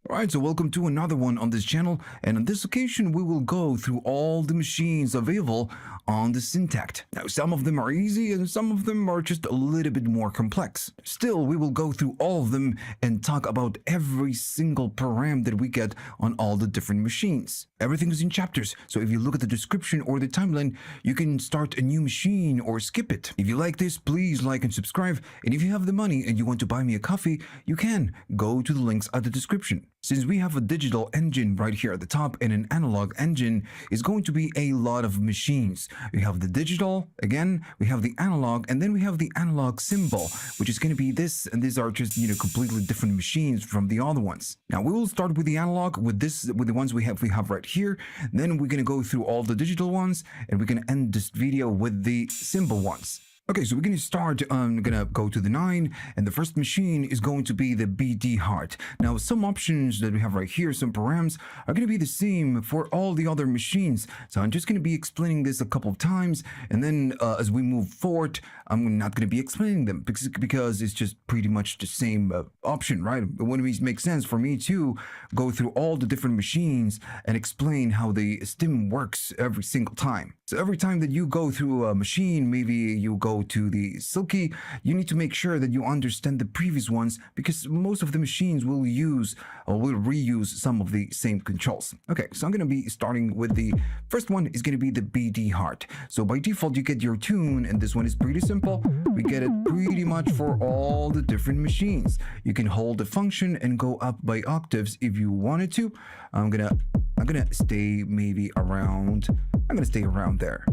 Alright, so welcome to another one on this channel, and on this occasion we will go through all the machines available on the Syntakt. Now some of them are easy and some of them are just a little bit more complex. Still, we will go through all of them and talk about every single param that we get on all the different machines. Everything is in chapters, so if you look at the description or the timeline, you can start a new machine or skip it. If you like this, please like and subscribe, and if you have the money and you want to buy me a coffee, you can go to the links at the description. Since we have a digital engine right here at the top and an analog engine, is going to be a lot of machines. We have the digital, again, we have the analog, and then we have the analog symbol, which is going to be this, and these are just, completely different machines from the other ones. Now we will start with the analog, with the ones we have right here. Then we're going to go through all the digital ones, and we're going to end this video with the symbol ones. Okay, so we're going to start, I'm going to go to the 9, and the first machine is going to be the BD heart. Now, some options that we have right here, some params, are going to be the same for all the other machines. So I'm just going to be explaining this a couple of times, and then as we move forward, I'm not going to be explaining them because it's just pretty much the same option, right? It wouldn't make sense for me to go through all the different machines and explain how the stim works every single time. So every time that you go through a machine, maybe you go to the Silky, you need to make sure that you understand the previous ones, because most of the machines will use or will reuse some of the same controls. Okay, so I'm going to be starting with the first one is going to be the BD heart. So by default, you get your tune, and this one is pretty simple. We get it pretty much for all the different machines. You can hold the function and go up by octaves if you wanted to. I'm gonna stay maybe around. I'm gonna stay around there.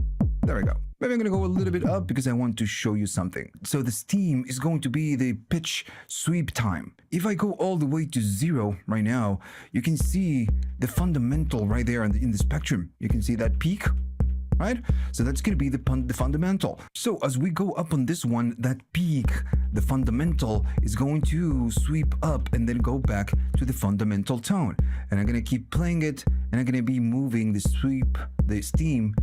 There we go. Maybe I'm going to go a little bit up because I want to show you something. So the steam is going to be the pitch sweep time. If I go all the way to 0 right now, you can see the fundamental right there in the spectrum. You can see that peak, right? So that's going to be the fundamental. So as we go up on this one, that peak, the fundamental, is going to sweep up and then go back to the fundamental tone. And I'm going to keep playing it, and I'm going to be moving the sweep, the steam.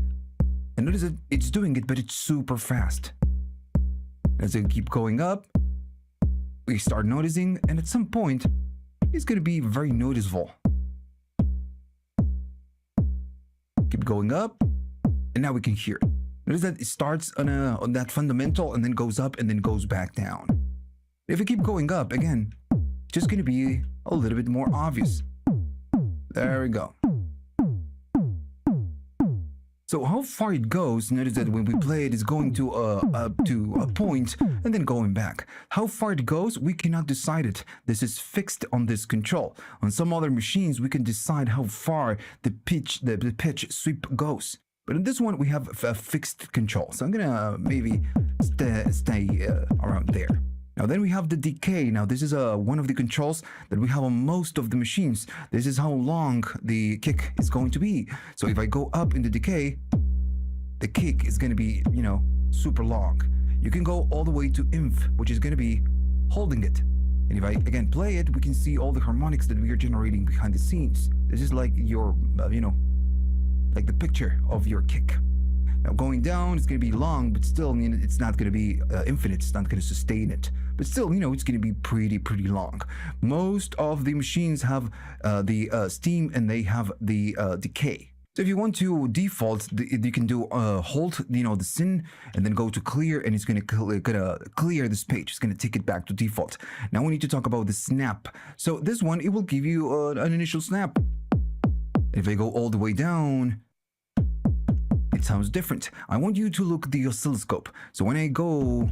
And notice that it's doing it, but it's super fast. As I keep going up, we start noticing, and at some point, it's going to be very noticeable. Keep going up, and now we can hear it. Notice that it starts on that fundamental, and then goes up, and then goes back down. If we keep going up, again, it's just going to be a little bit more obvious. There we go. So how far it goes, notice that when we play it, it's going to up to a point and then going back. How far it goes, we cannot decide it. This is fixed on this control. On some other machines, we can decide how far the pitch sweep goes. But in this one, we have a fixed control. So I'm gonna maybe stay around there. Now then we have the decay. Now this is one of the controls that we have on most of the machines. This is how long the kick is going to be. So if I go up in the decay, the kick is going to be, super long. You can go all the way to inf, which is going to be holding it. And if I again play it, we can see all the harmonics that we are generating behind the scenes. This is like your, like the picture of your kick. Now going down, it's going to be long, but still, it's not going to be infinite. It's not going to sustain it. But still, it's going to be pretty long. Most of the machines have the steam, and they have the decay. So if you want to default, you can do hold, the syn, and then go to clear, and it's going to clear this page. It's going to take it back to default. Now we need to talk about the snap. So this one, it will give you an initial snap. If I go all the way down, it sounds different. I want you to look at the oscilloscope. So when I go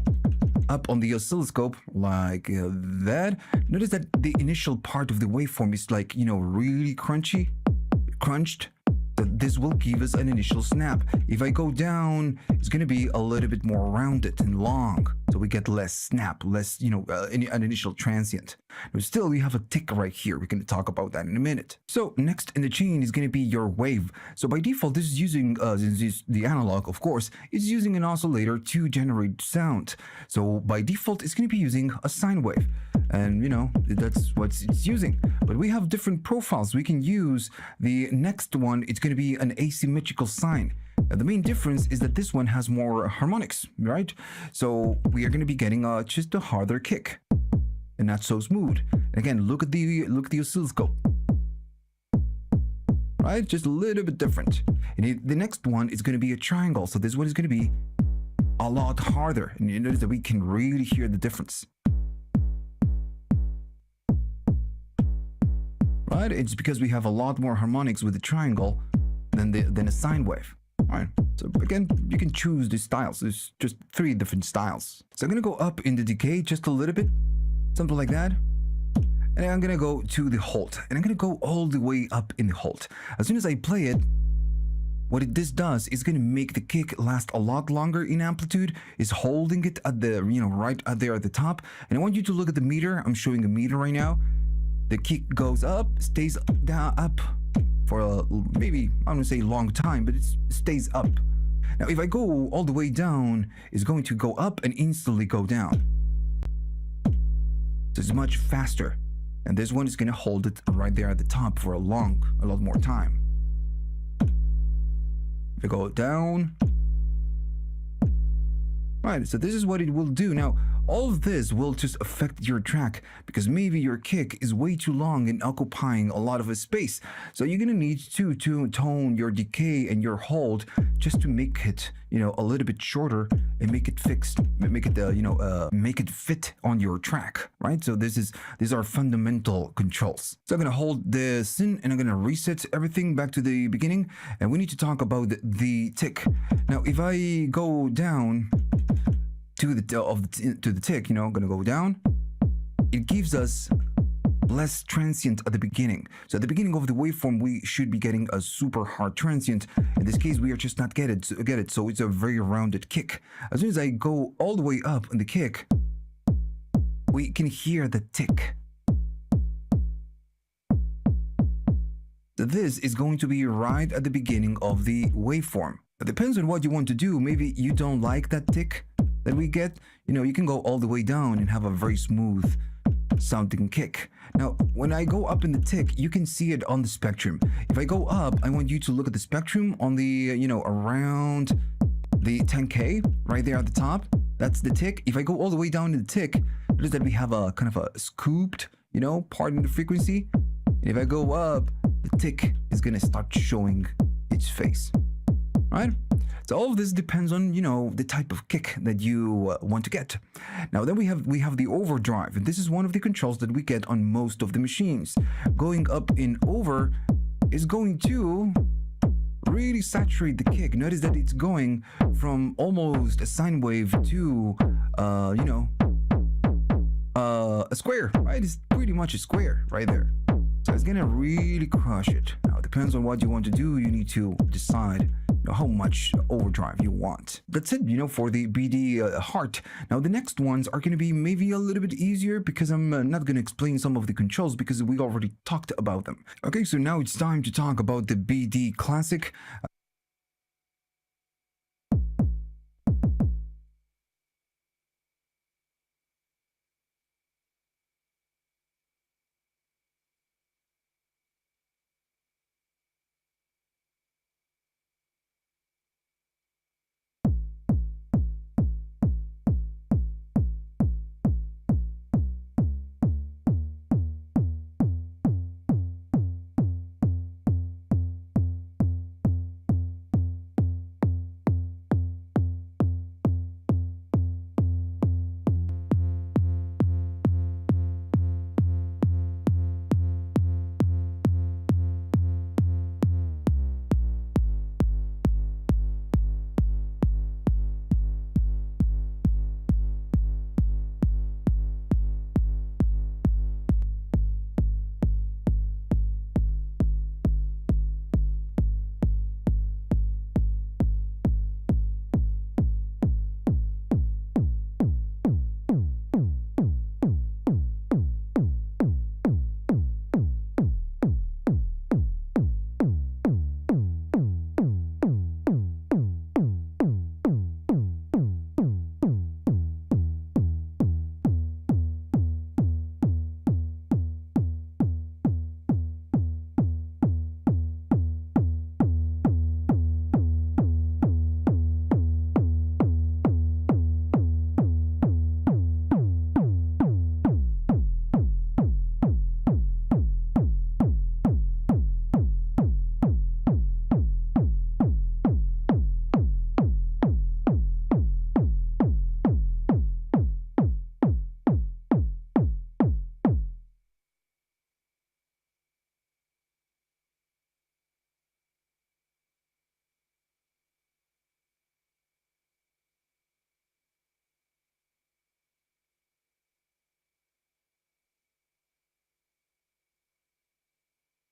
up on the oscilloscope like that, notice that the initial part of the waveform is like, really crunched. This will give us an initial snap. If I go down, it's going to be a little bit more rounded and long. So we get less snap, less, an initial transient. But still, we have a tick right here. We're going to talk about that in a minute. So next in the chain is going to be your wave. So by default, this is using, the analog, of course, is using an oscillator to generate sound. So by default, it's going to be using a sine wave. And, that's what it's using. But we have different profiles. We can use the next one. It's going to be an asymmetrical sine. The main difference is that this one has more harmonics, right? So we are going to be getting just a harder kick and not so smooth. Again, look at the oscilloscope. right? Just a little bit different. And the next one is going to be a triangle. So this one is going to be a lot harder. And you notice that we can really hear the difference. Right? It's because we have a lot more harmonics with the triangle than a sine wave. All right. So again, you can choose the styles. There's just 3 different styles. So I'm going to go up in the decay just a little bit, something like that. And I'm going to go to the halt, and I'm going to go all the way up in the halt. As soon as I play it, what this does is going to make the kick last a lot longer in amplitude. Is holding it at the, right there at the top. And I want you to look at the meter. I'm showing a meter right now. The kick goes up, stays down, up for maybe, I don't say long time, but it stays up. Now, if I go all the way down, it's going to go up and instantly go down. So it's much faster. And this one is going to hold it right there at the top for a lot more time. If I go down. Right, so this is what it will do. Now, all of this will just affect your track because maybe your kick is way too long and occupying a lot of a space. So you're going to need to tone your decay and your hold just to make it, a little bit shorter and make it fixed, make it, make it fit on your track, right? So these are fundamental controls. So I'm going to hold the syn and I'm going to reset everything back to the beginning. And we need to talk about the tick. Now, if I go down to the tick, I'm gonna go down. It gives us less transient at the beginning. So at the beginning of the waveform, we should be getting a super hard transient. In this case, we are just not get it. So it's a very rounded kick. As soon as I go all the way up in the kick, we can hear the tick. So this is going to be right at the beginning of the waveform. It depends on what you want to do. Maybe you don't like that tick that we get, you can go all the way down and have a very smooth sounding kick. Now, when I go up in the tick, you can see it on the spectrum. If I go up, I want you to look at the spectrum on the, around the 10K right there at the top. That's the tick. If I go all the way down to the tick, notice that we have a kind of a scooped, part in the frequency. If I go up, the tick is going to start showing its face, right? So all of this depends on, the type of kick that you want to get. Now then we have the overdrive, and this is one of the controls that we get on most of the machines. Going up in over is going to really saturate the kick. Notice that it's going from almost a sine wave to, a square, right? It's pretty much a square right there. So it's gonna really crush it. Now it depends on what you want to do. You need to decide how much overdrive you want. That's it, for the BD heart. Now the next ones are going to be maybe a little bit easier because I'm not going to explain some of the controls because we already talked about them. Okay, so now it's time to talk about the BD Classic.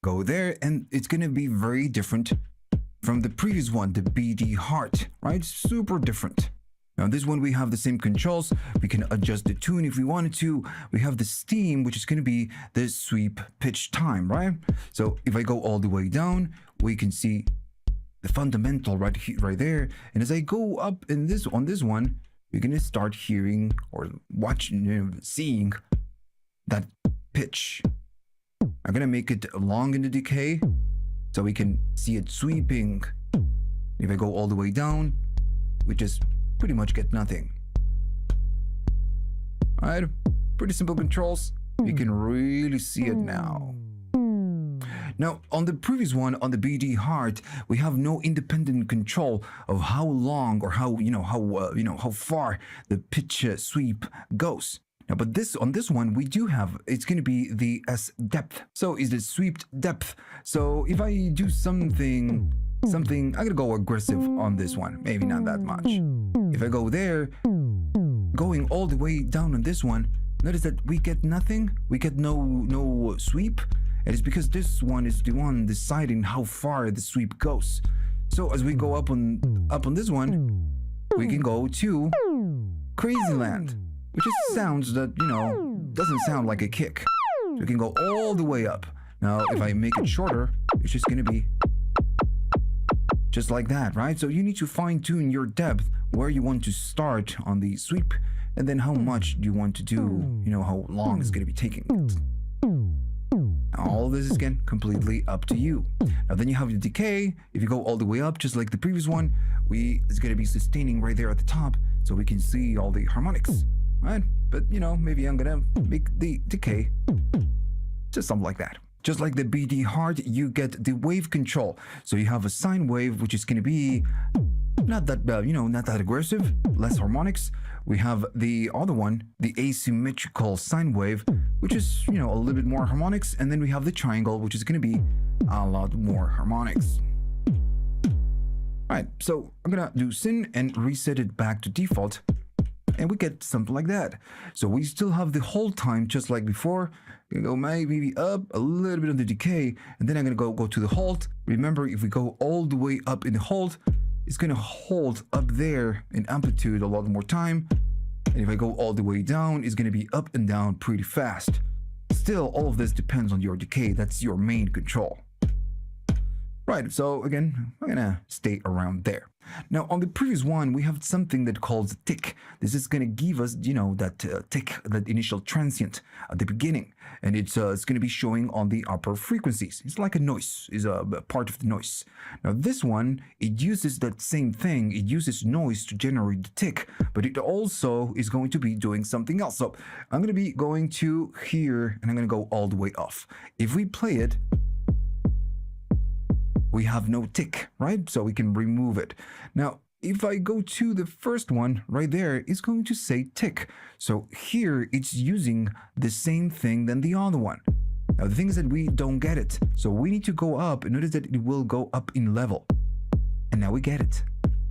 Go there, and it's gonna be very different from the previous one, the BD Heart, right? Super different. Now this one, we have the same controls. We can adjust the tune if we wanted to. We have the steam, which is going to be the sweep pitch time, right? So if I go all the way down, we can see the fundamental right there. And as I go up in this on this one, we're going to start hearing or watching, seeing that pitch. I'm going to make it long in the decay so we can see it sweeping. If I go all the way down, we just pretty much get nothing. All right, pretty simple controls. You can really see it now. Now, on the previous one, on the BD Heart, we have no independent control of how long or how far the pitch sweep goes. Now, but on this one, we do have, it's going to be the S depth. So is the sweep depth. So if I do something, I'm going to go aggressive on this one. Maybe not that much. If I go there, going all the way down on this one, notice that we get nothing. We get no sweep. And it's because this one is the one deciding how far the sweep goes. So as we go up on this one, we can go to Crazy Land, which is sounds that, doesn't sound like a kick. So we can go all the way up. Now, if I make it shorter, it's just going to be just like that, right? So you need to fine tune your depth, where you want to start on the sweep, and then how much you want to do, how long it's going to be taking. All this is, again, completely up to you. Now, then you have the decay. If you go all the way up, just like the previous one, it's going to be sustaining right there at the top, so we can see all the harmonics, right? But, maybe I'm going to make the decay just something like that. Just like the BD Heart, you get the wave control. So you have a sine wave, which is going to be not that, not that aggressive, less harmonics. We have the other one, the asymmetrical sine wave, which is, a little bit more harmonics. And then we have the triangle, which is going to be a lot more harmonics. All right, so I'm going to do sin and reset it back to default. And we get something like that. So we still have the hold time just like before. I'm gonna go maybe up a little bit on the decay, and then I'm gonna go to the hold. Remember, if we go all the way up in the hold, it's gonna hold up there in amplitude a lot more time. And if I go all the way down, it's gonna be up and down pretty fast. Still, all of this depends on your decay. That's your main control. Right, so again, I'm gonna stay around there. Now, on the previous one, we have something that calls tick. This is gonna give us, that tick, that initial transient at the beginning. And it's gonna be showing on the upper frequencies. It's like a noise, is a part of the noise. Now, this one, it uses that same thing. It uses noise to generate the tick, but it also is going to be doing something else. So I'm gonna be going to here, and I'm gonna go all the way off. If we play it, we have no tick, right? So we can remove it. Now, if I go to the first one right there, it's going to say tick. So here it's using the same thing than the other one. Now, the thing is that we don't get it. So we need to go up, and notice that it will go up in level. And now we get it.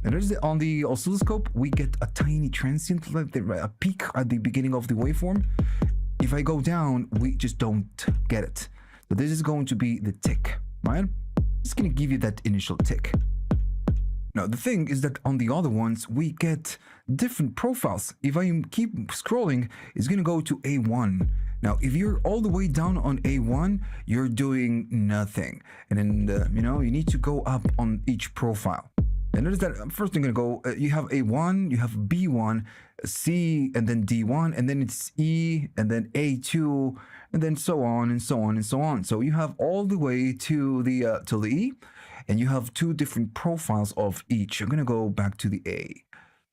And notice that on the oscilloscope, we get a tiny transient, like a peak at the beginning of the waveform. If I go down, we just don't get it. So this is going to be the tick, right? It's going to give you that initial tick. Now, the thing is that on the other ones, we get different profiles. If I keep scrolling, it's going to go to A1. Now, if you're all the way down on A1, you're doing nothing. And then, you need to go up on each profile. And notice that first I'm going to go, you have A1, you have B1, C, and then D1, and then it's E, and then A2, and then so on and so on and so on. So you have all the way to the E, and you have two different profiles of each. I'm going to go back to the A.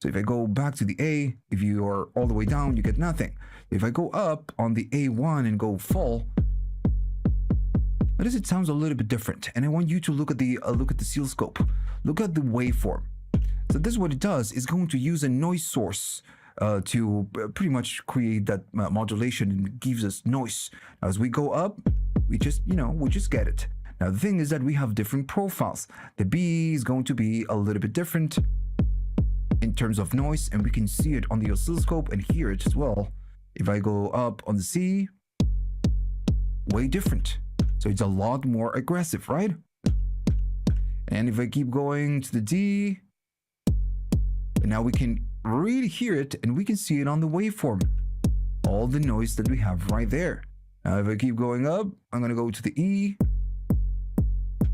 So if I go back to the A, if you are all the way down, you get nothing. If I go up on the A1 and go full, notice it sounds a little bit different. And I want you to look at the oscilloscope. Look at the waveform. So this is what it does. It's going to use a noise source to pretty much create that modulation, and it gives us noise. Now, as we go up, we just get it. Now, the thing is that we have different profiles. The B is going to be a little bit different in terms of noise, and we can see it on the oscilloscope and hear it as well. If I go up on the C, way different. So it's a lot more aggressive, right? And if I keep going to the D, and now we can really hear it and we can see it on the waveform. All the noise that we have right there. Now if I keep going up, I'm gonna go to the E.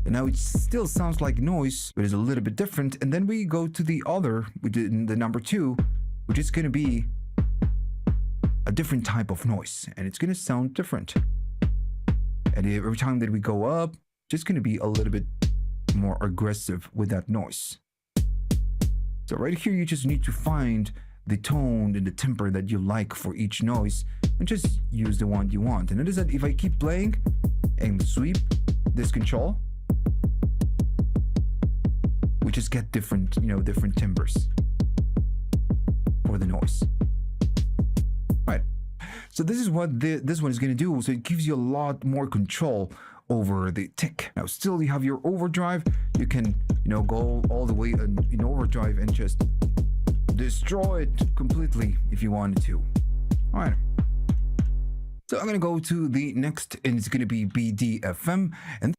And now it still sounds like noise, but it's a little bit different. And then we go to the other, we did the number 2, which is gonna be a different type of noise. And it's gonna sound different. And every time that we go up, just gonna be a little bit more aggressive with that noise. So right here, you just need to find the tone and the temper that you like for each noise and just use the one you want. And notice that if I keep playing and sweep this control, we just get different, different timbres for the noise. Right. So this is what this one is going to do. So it gives you a lot more control over the tick. Now still you have your overdrive. You can, go all the way in overdrive and just destroy it completely if you wanted to. All right. So I'm going to go to the next, and it's going to be BDFM. And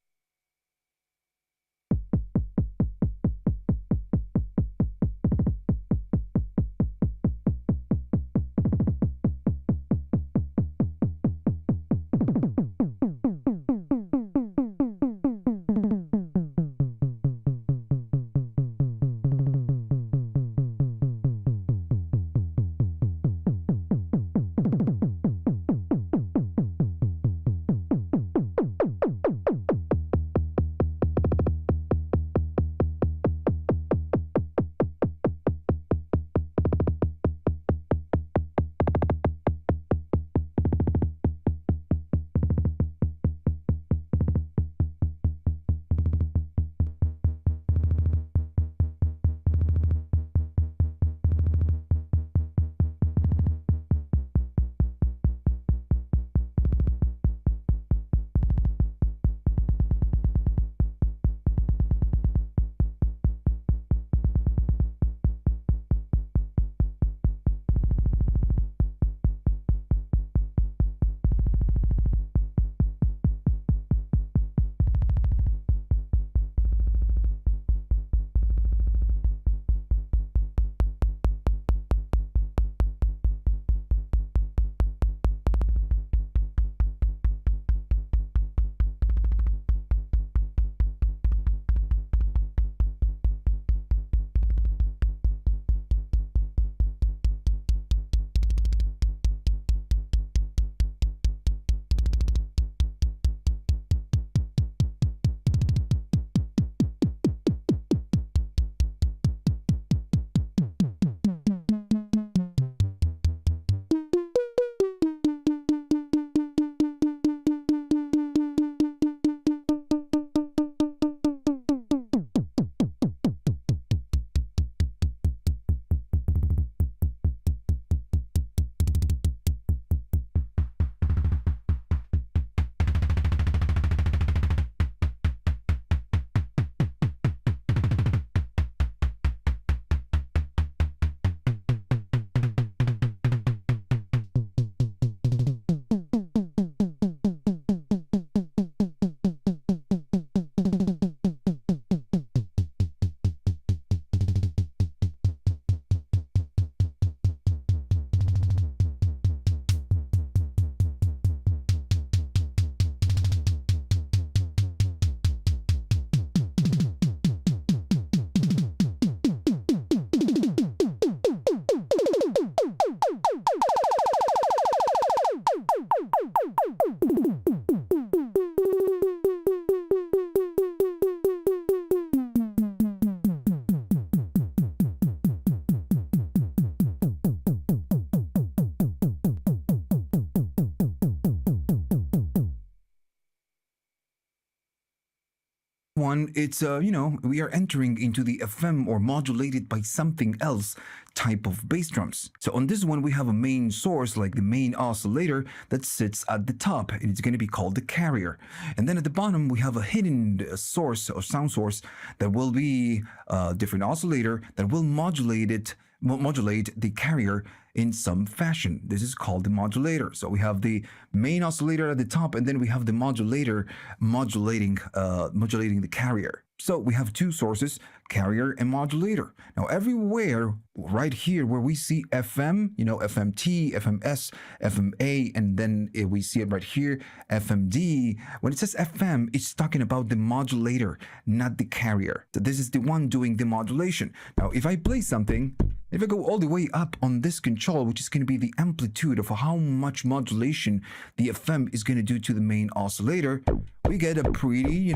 one, it's, we are entering into the FM or modulated by something else type of bass drums. So on this one, we have a main source, like the main oscillator that sits at the top, and it's going to be called the carrier. And then at the bottom, we have a hidden source or sound source that will be a different oscillator that will modulate it modulate the carrier in some fashion. This is called the modulator. So we have the main oscillator at the top, and then we have the modulator modulating the carrier. So we have two sources, carrier and modulator. Now everywhere right here where we see FM, FMT, FMS, FMA, and then we see it right here, FMD. When it says FM, it's talking about the modulator, not the carrier. So this is the one doing the modulation. Now if I play something, if I go all the way up on this control, which is going to be the amplitude of how much modulation the FM is going to do to the main oscillator, we get a pretty,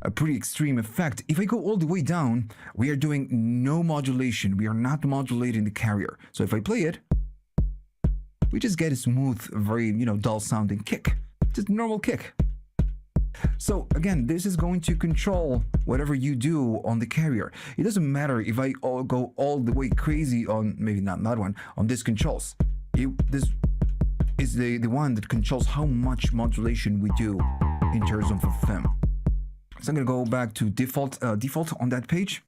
a pretty extreme effect. If I go all the way down, we are doing no modulation. We are not modulating the carrier. So if I play it, we just get a smooth, very, dull sounding kick. Just a normal kick. So again, this is going to control whatever you do on the carrier. It doesn't matter if I go all the way crazy on, maybe not that one, on this controls. This is the one that controls how much modulation we do in terms of FM. So I'm going to go back to default on that page.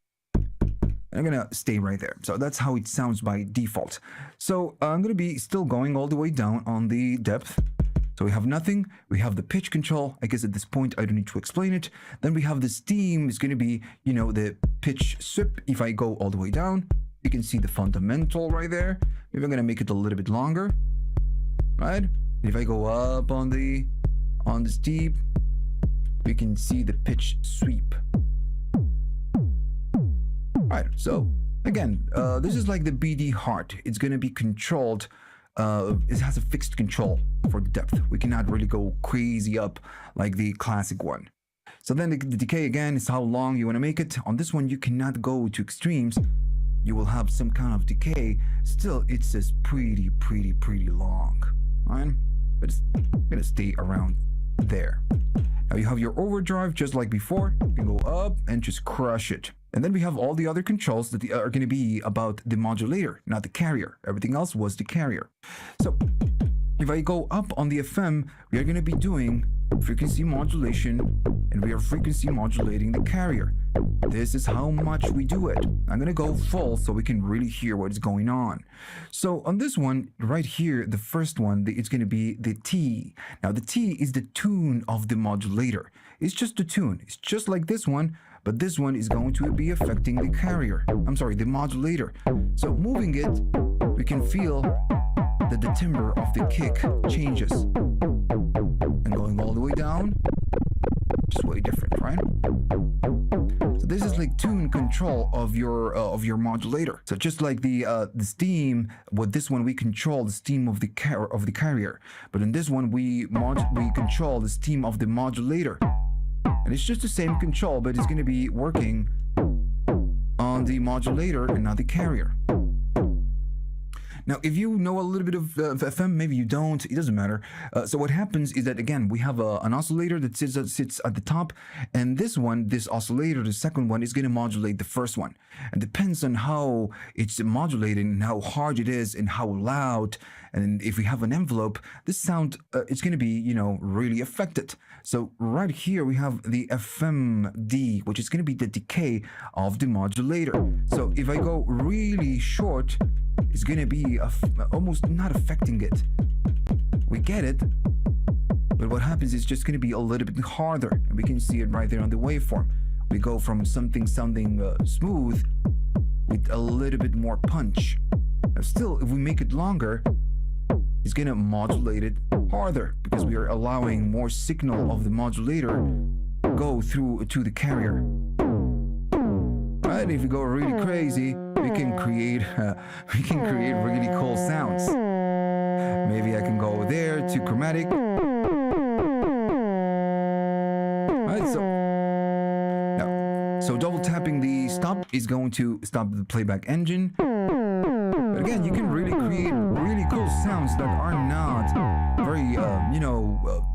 I'm going to stay right there. So that's how it sounds by default. So I'm going to be still going all the way down on the depth. So we have nothing, we have the pitch control. I guess at this point, I don't need to explain it. Then we have the steam, it's going to be, the pitch sweep. If I go all the way down, you can see the fundamental right there. Maybe I'm going to make it a little bit longer, right? If I go up on the steep, we can see the pitch sweep. Right, so again, this is like the BD Heart. It's going to be controlled. It has a fixed control for the depth. We cannot really go crazy up like the classic one. So then the decay again is how long you want to make it. On this one, you cannot go to extremes. You will have some kind of decay. Still, it's just pretty long, right? But it's gonna stay around there. Now you have your overdrive just like before. You can go up and just crush it. And then we have all the other controls that are going to be about the modulator, not the carrier. Everything else was the carrier. So if I go up on the FM, we are going to be doing frequency modulation, and we are frequency modulating the carrier. This is how much we do it. I'm going to go full so we can really hear what's going on. So on this one right here, the first one, it's going to be the T. Now the T is the tune of the modulator. It's just a tune. It's just like this one, but this one is going to be affecting the carrier. I'm sorry, the modulator. So moving it, we can feel that the timbre of the kick changes. And going all the way down, just way different, right? So this is like tune control of your modulator. So just like the steam, with this one we control the steam of the carrier, but in this one we control the steam of the modulator. And it's just the same control, but it's going to be working on the modulator and not the carrier. Now, if you know a little bit of FM, maybe you don't, it doesn't matter. So what happens is that, again, we have an oscillator that sits at the top, and this oscillator, the second one, is going to modulate the first one. And depends on how it's modulating, and how hard it is, and how loud, and if we have an envelope, this sound, it's going to be, really affected. So right here, we have the FMD, which is going to be the decay of the modulator. So if I go really short, it's going to be almost not affecting it. We get it, but what happens is just going to be a little bit harder, and we can see it right there on the waveform. We go from something sounding smooth with a little bit more punch. Now still, if we make it longer, it's going to modulate it harder because we are allowing more signal of the modulator go through to the carrier. Right? If you go really crazy, we can create really cool sounds. Maybe I can go there to chromatic. Right, so double tapping the stop is going to stop the playback engine. But again, you can really create really cool sounds that are not very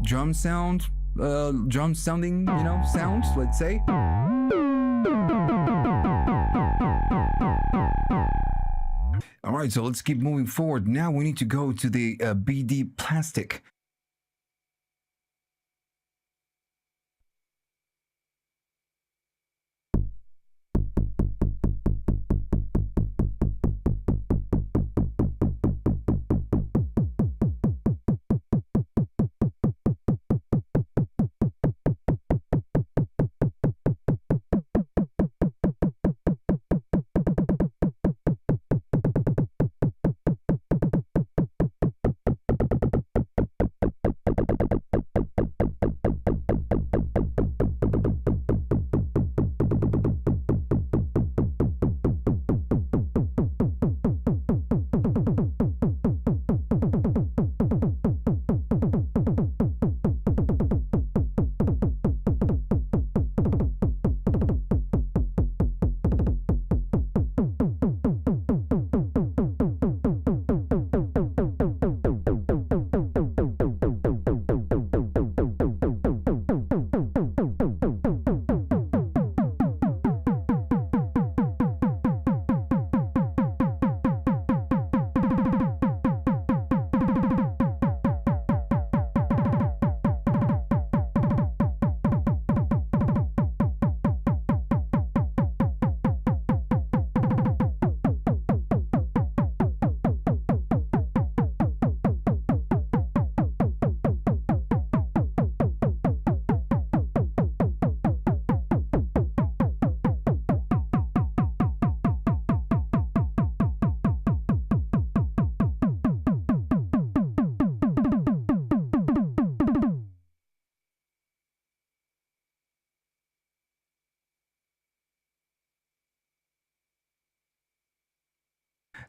drum sounding sounds, let's say. All right, so let's keep moving forward. Now we need to go to the BD plastic.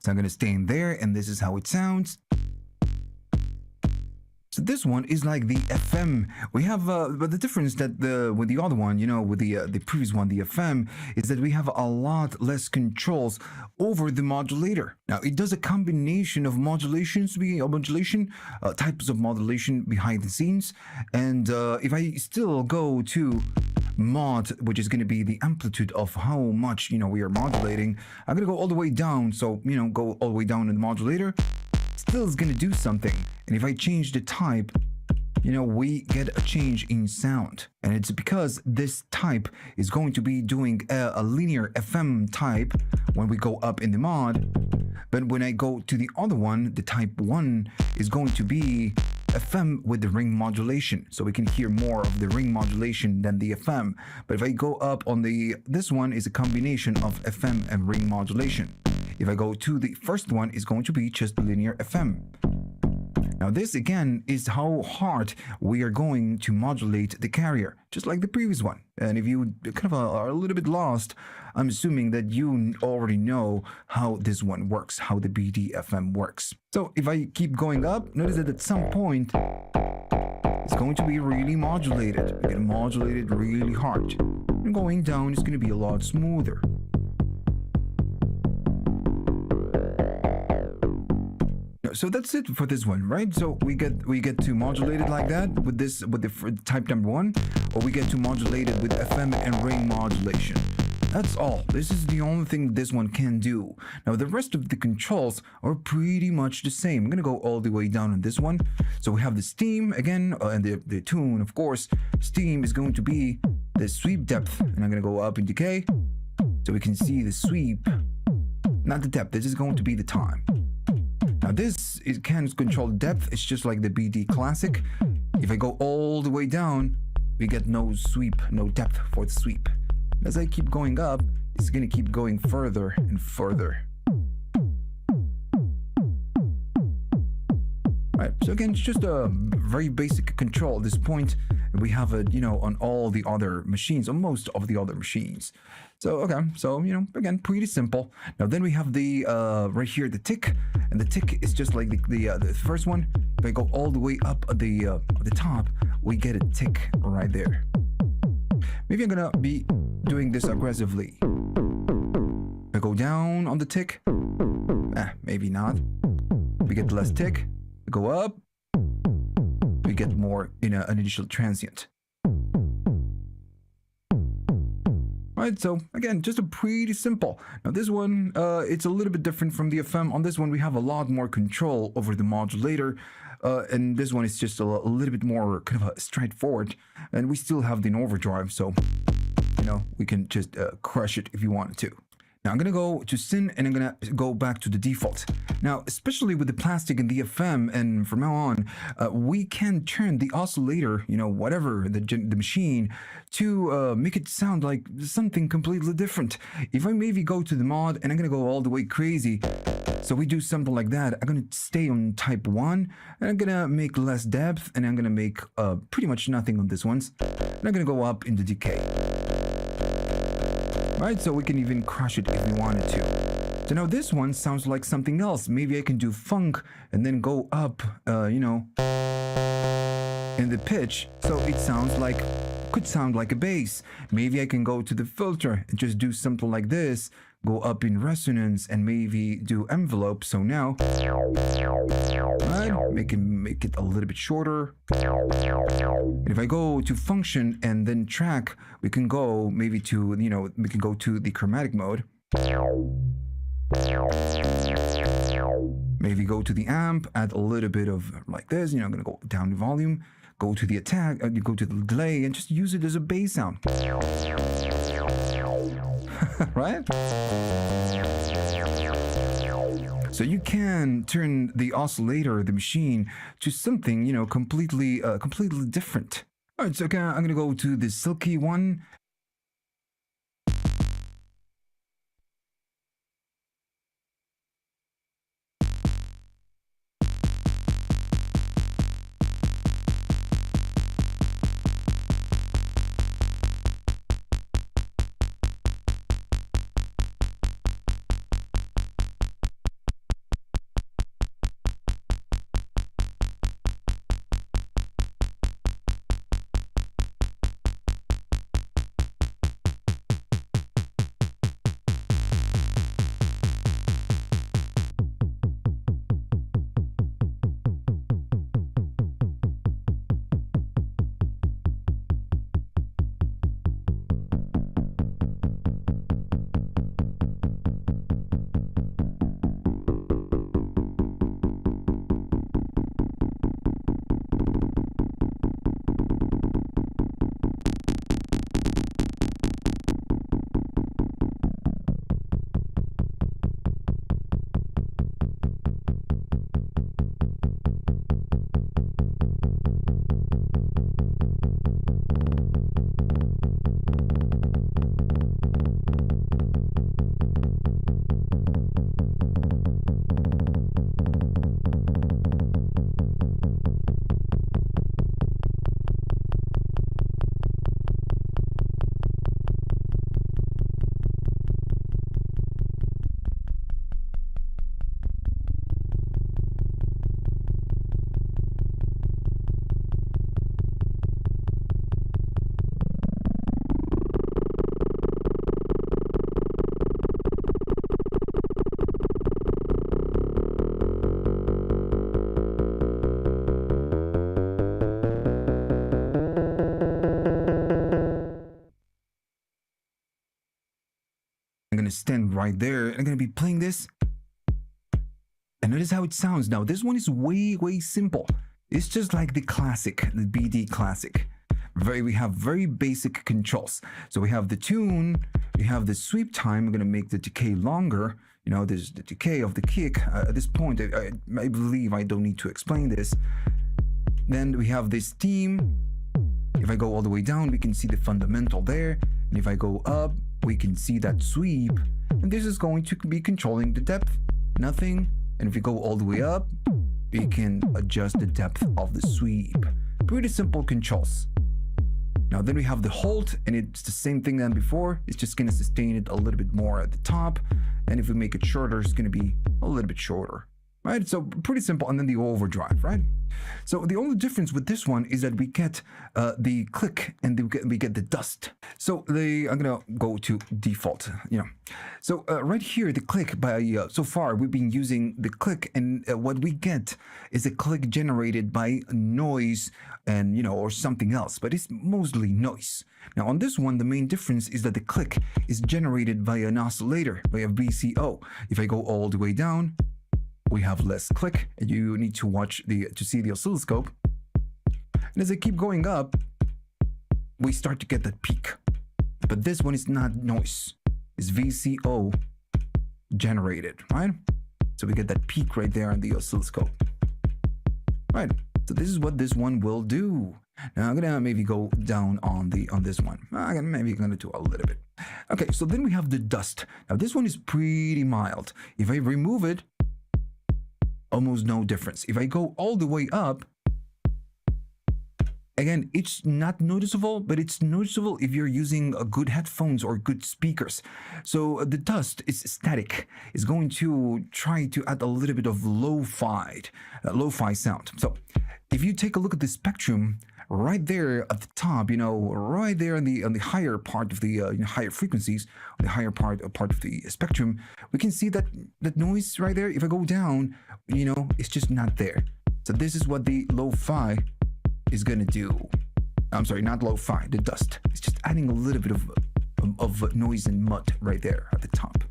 So I'm going to stay in there, and this is how it sounds. So this one is like the FM. We have, but the difference that with the other one, with the previous one, the FM, is that we have a lot less controls over the modulator. Now it does a combination of modulation types of modulation behind the scenes, and if I still go to mod, which is going to be the amplitude of how much we are modulating, I'm going to go all the way down. So go all the way down in the modulator. Still is going to do something, and if I change the type, we get a change in sound, and it's because this type is going to be doing a linear FM type when we go up in the mod, but when I go to the other one, the type 1 is going to be FM with the ring modulation, so we can hear more of the ring modulation than the FM. But if I go up on this one is a combination of FM and ring modulation. If I go to the first one, it's going to be just linear FM. Now this again is how hard we are going to modulate the carrier, just like the previous one. And if you kind of are a little bit lost, I'm assuming that you already know how this one works, how the BDFM works. So if I keep going up, notice that at some point, it's going to be really modulated. We're going to modulate it really hard. And going down is going to be a lot smoother. So that's it for this one, right? So we get to modulate it like that with the type number 1, or we get to modulate it with FM and ring modulation. That's all. This is the only thing this one can do. Now the rest of the controls are pretty much the same. I'm gonna go all the way down on this one. So we have the steam again, and the tune, of course. Steam is going to be the sweep depth, and I'm gonna go up in decay, so we can see the sweep, not the depth. This is going to be the time. Now this can control depth. It's just like the BD Classic. If I go all the way down, we get no sweep, no depth for the sweep. As I keep going up, it's going to keep going further and further. Right, so again, it's just a very basic control at this point. We have it, on all the other machines, on most of the other machines. So, okay, so, again, pretty simple. Now, then we have the, right here, the tick. And the tick is just like the first one. If I go all the way up at the top, we get a tick right there. Maybe I'm gonna be doing this aggressively. If I go down on the tick, maybe not. We get less tick. We go up, we get more in an initial transient. Right, so again, just a pretty simple. Now this one, it's a little bit different from the FM. On this one, we have a lot more control over the modulator. And this one is just a little bit more kind of straightforward. And we still have the overdrive, so, we can just crush it if you wanted to. Now I'm going to go to Syn, and I'm going to go back to the default. Now, especially with the plastic and the FM, and from now on, we can turn the oscillator, whatever, the machine, to make it sound like something completely different. If I maybe go to the mod, and I'm going to go all the way crazy, so we do something like that, I'm going to stay on type 1, and I'm going to make less depth, and I'm going to make pretty much nothing on this ones, and I'm going to go up into decay. Right, so we can even crush it if we wanted to. So now this one sounds like something else. Maybe I can do funk and then go up, in the pitch, so it could sound like a bass. Maybe I can go to the filter and just do something like this, go up in resonance, and maybe do envelope. So now, right, make it a little bit shorter. If I go to function and then track, we can go maybe to, we can go to the chromatic mode. Maybe go to the amp, add a little bit of like this, I'm going to go down the volume, go to the attack, you go to the delay, and just use it as a bass sound. Right? So you can turn the oscillator, the machine, to something, completely different. All right, so okay, I'm going to go to the silky one. gonna stand right there and I'm gonna be playing this. And notice how it sounds now. This one is way simple. It's just like the classic, the BD classic. We have very basic controls. So we have the tune, we have the sweep time. I'm gonna make the decay longer. You know, there's the decay of the kick. At this point, I believe I don't need to explain this. Then we have this theme. If I go all the way down, we can see the fundamental there. And if I go up, we can see that sweep. And this is going to be controlling the depth, nothing. And if we go all the way up, we can adjust the depth of the sweep. Pretty simple controls. Now then we have the hold, and it's the same thing than before. It's just going to sustain it a little bit more at the top. And if we make it shorter, it's going to be a little bit shorter. Right, so pretty simple. And then the overdrive, right? So the only difference with this one is that we get the click and we get the dust. So I'm gonna go to default, you know. So right here, the click so far we've been using the click, and what we get is a click generated by noise and or something else, but it's mostly noise. Now on this one, the main difference is that the click is generated by an oscillator, by a VCO. If I go all the way down, we have less click, and you need to watch to see the oscilloscope. And as I keep going up, we start to get that peak. But this one is not noise. It's VCO generated, right? So we get that peak right there on the oscilloscope. Right. So this is what this one will do. Now I'm gonna maybe go down on this one. Maybe I'm gonna do a little bit. Okay, so then we have the dust. Now this one is pretty mild. If I remove it, almost no difference. If I go all the way up, again, it's not noticeable, but it's noticeable if you're using good headphones or good speakers. So the dust is static. It's going to try to add a little bit of lo-fi sound. So if you take a look at the spectrum, right there at the top, right there on the higher part of the higher frequencies, the higher part of the spectrum, we can see that noise right there. If I go down, it's just not there. So this is what the lo-fi is gonna do. I'm sorry, not lo-fi, the dust. It's just adding a little bit of noise and mud right there at the top.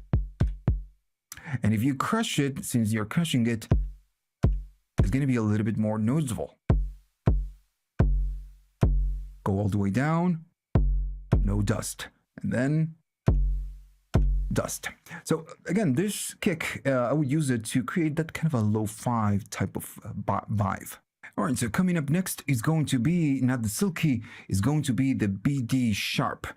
And if you crush it, since you're crushing it, it's gonna be a little bit more noticeable. Go all the way down, no dust, and then dust. So again, this kick, I would use it to create that kind of a lo-fi type of vibe. All right, so coming up next is going to be not the silky, it's going to be the BD sharp.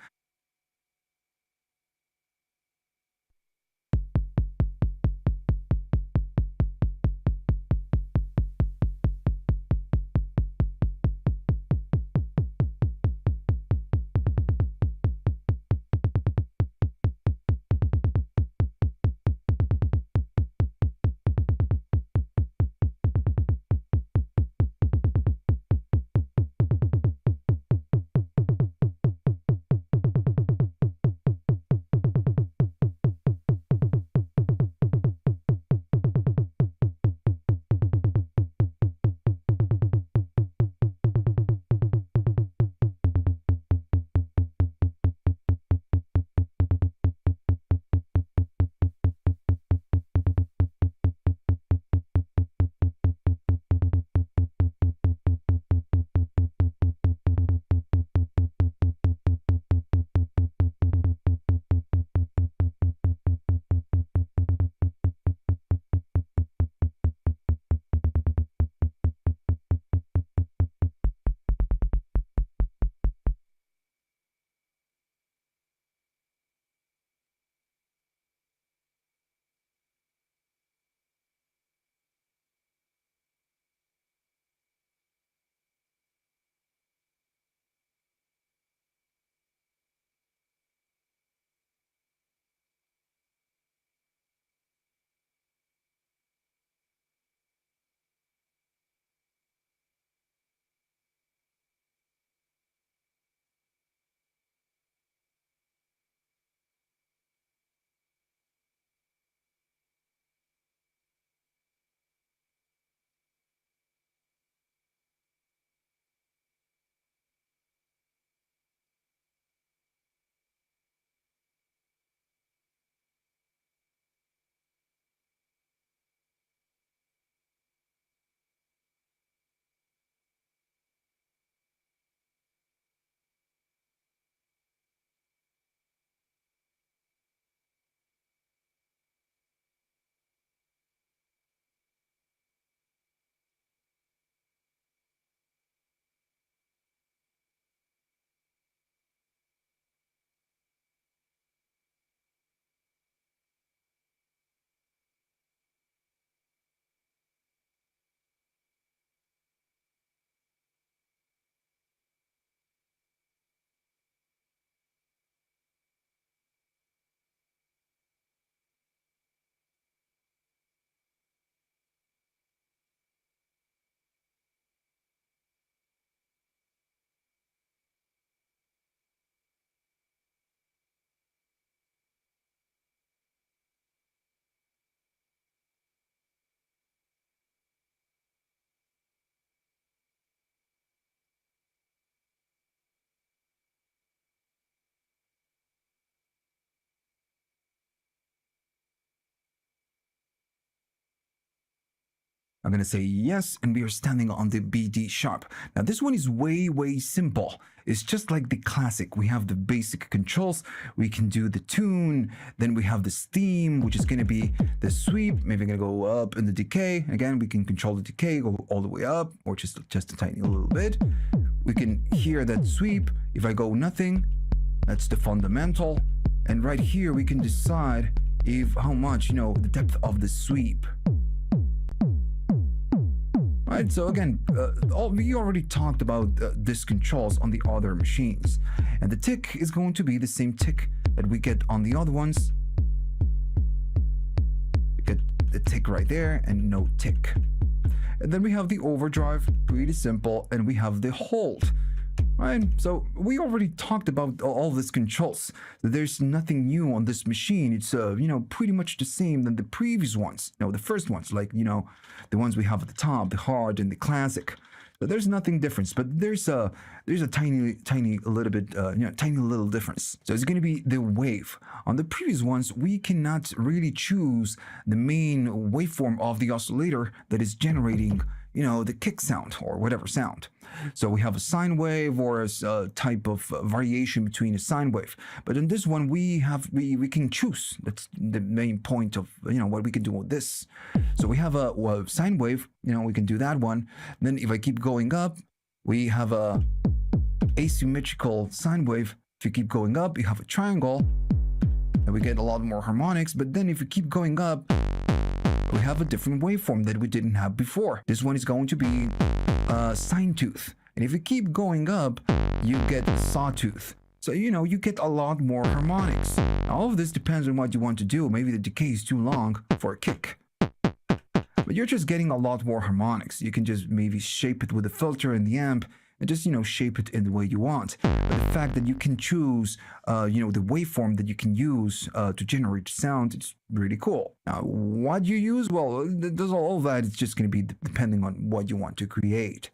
I'm going to say yes, and we are standing on the BD sharp. Now this one is way simple. It's just like the classic. We have the basic controls. We can do the tune. Then we have the steam, which is going to be the sweep. Maybe I'm going to go up in the decay. Again, we can control the decay, go all the way up, or just a tiny little bit. We can hear that sweep. If I go nothing, that's the fundamental. And right here, we can decide how much, the depth of the sweep. Right, so again, we already talked about this controls on the other machines. And the tick is going to be the same tick that we get on the other ones. We get the tick right there and no tick. And then we have the overdrive, pretty simple, and we have the hold. Right, so we already talked about all these controls. There's nothing new on this machine. It's pretty much the same than the previous ones. The first ones, like the ones we have at the top, the hard and the classic. So there's nothing different, but there's a tiny little bit tiny little difference. So it's going to be the wave. On the previous ones, we cannot really choose the main waveform of the oscillator that is generating the kick sound or whatever sound. So we have a sine wave or a type of variation between a sine wave. But in this one, we can choose. That's the main point of what we can do with this. So we have a sine wave. We can do that one. Then if I keep going up, we have a asymmetrical sine wave. If you keep going up, you have a triangle, and we get a lot more harmonics. But then if you keep going up, we have a different waveform that we didn't have before. This one is going to be sine tooth. And if you keep going up, you get sawtooth. So, you get a lot more harmonics. Now, all of this depends on what you want to do. Maybe the decay is too long for a kick. But you're just getting a lot more harmonics. You can just maybe shape it with a filter in the amp and just, shape it in the way you want. But the fact that you can choose, the waveform that you can use to generate sound, it's really cool. Now, what you use, well, there's all that. It's just going to be depending on what you want to create.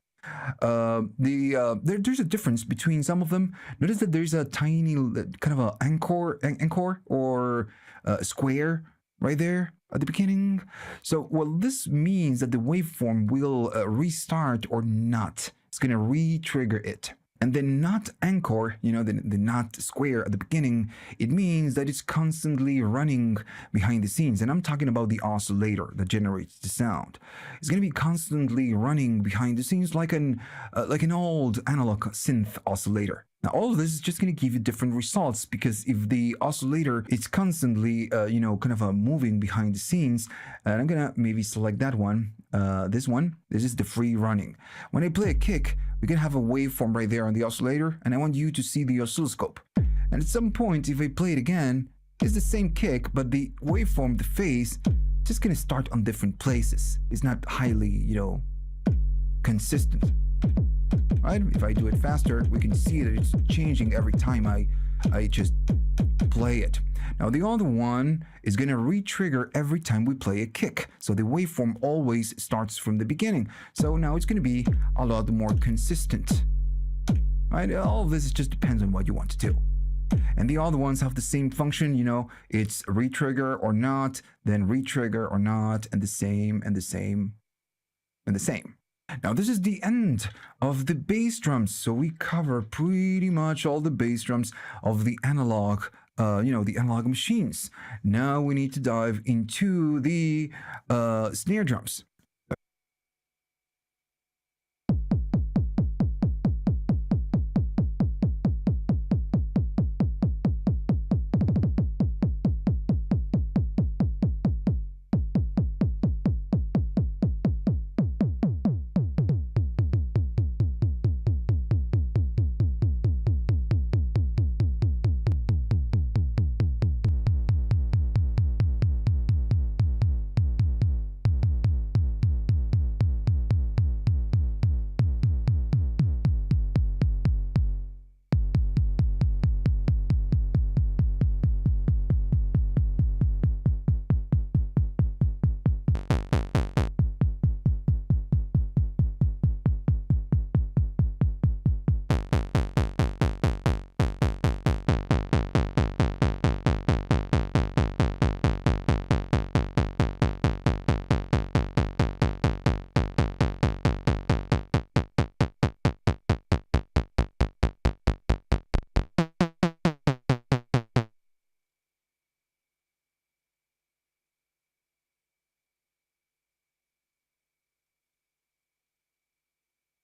There's a difference between some of them. Notice that there's a tiny kind of an anchor or a square right there at the beginning. So, well, this means that the waveform will restart or not. It's going to re-trigger it. And the not anchor, the not square at the beginning, it means that it's constantly running behind the scenes. And I'm talking about the oscillator that generates the sound. It's going to be constantly running behind the scenes like an old analog synth oscillator. Now, all of this is just going to give you different results because if the oscillator is constantly, moving behind the scenes, and I'm going to maybe select that one, this is the free running. When I play a kick, we can have a waveform right there on the oscillator, and I want you to see the oscilloscope. And at some point, if I play it again, it's the same kick, but the waveform, the phase, just going to start on different places. It's not highly, consistent. Right? If I do it faster, we can see that it's changing every time I just play it. Now, the other one is going to re-trigger every time we play a kick. So the waveform always starts from the beginning. So now it's going to be a lot more consistent. Right? All of this just depends on what you want to do. And the other ones have the same function, it's re-trigger or not, then re-trigger or not, and the same, and the same, and the same. Now, this is the end of the bass drums. So we cover pretty much all the bass drums of the analog, the analog machines. Now we need to dive into the snare drums.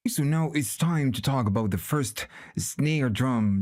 So now it's time to talk about the first snare drum,